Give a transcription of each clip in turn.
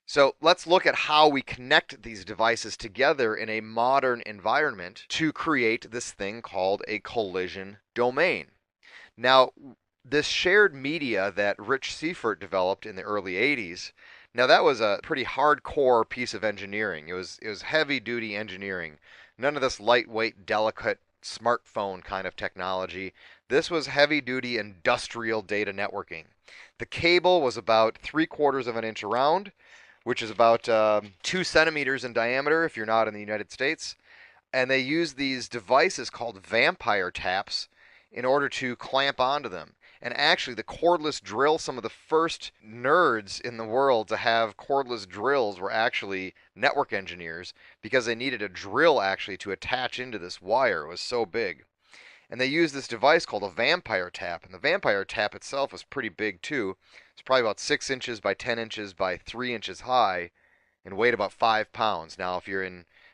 So let's look at how we connect these devices together in a modern environment to create this thing called a collision domain. Now, this shared media that Rich Seifert developed in the early 80s, now that was a pretty hardcore piece of engineering. It was heavy duty engineering. None of this lightweight, delicate smartphone kind of technology. This was heavy duty industrial data networking. The cable was about 3/4 of an inch around, which is about 2 centimeters in diameter if you're not in the United States. And they use these devices called vampire taps in order to clamp onto them. And actually, the cordless drill, some of the first nerds in the world to have cordless drills were actually network engineers because they needed a drill actually to attach into this wire. It was so big. And they used this device called a vampire tap. And the vampire tap itself was pretty big too. It's probably about 6 inches by 10 inches by 3 inches high and weighed about 5 pounds. Now, if you're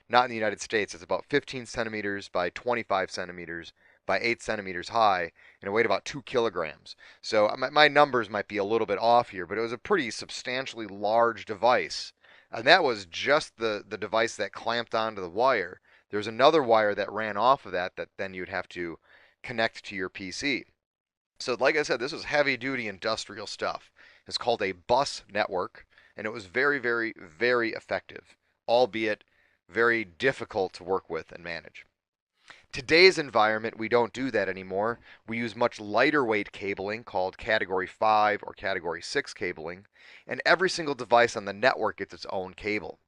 not in the United States, it's about 15 centimeters by 25 centimeters by 8 centimeters high, and it weighed about 2 kilograms. So my numbers might be a little bit off here, but it was a pretty substantially large device. And that was just the device that clamped onto the wire. There's another wire that ran off of that then you'd have to connect to your PC. So, like I said, this was heavy duty industrial stuff. It's called a bus network, and it was very, very, very effective, albeit very difficult to work with and manage. Today's environment, we don't do that anymore. We use much lighter weight cabling called Category 5 or Category 6 cabling, and every single device on the network gets its own cable.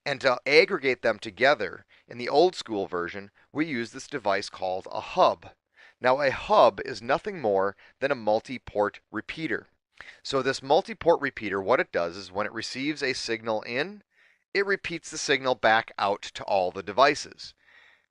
And to aggregate them together, in the old school version, we use this device called a hub. Now, a hub is nothing more than a multi-port repeater. So this multi-port repeater, what it does is when it receives a signal in, it repeats the signal back out to all the devices.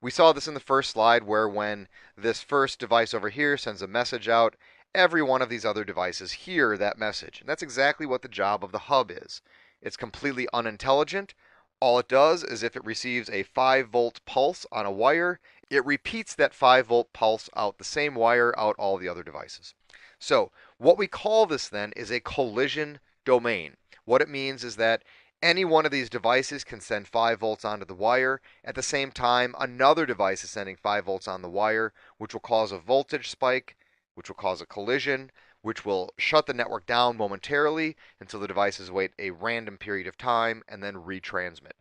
We saw this in the first slide where when this first device over here sends a message out, every one of these other devices hear that message. And that's exactly what the job of the hub is. It's completely unintelligent. All it does is if it receives a 5-volt pulse on a wire, it repeats that 5-volt pulse out the same wire out all the other devices. So what we call this then is a collision domain. What it means is that any one of these devices can send 5 volts onto the wire. At the same time, another device is sending 5 volts on the wire, which will cause a voltage spike, which will cause a collision, which will shut the network down momentarily until the devices wait a random period of time and then retransmit.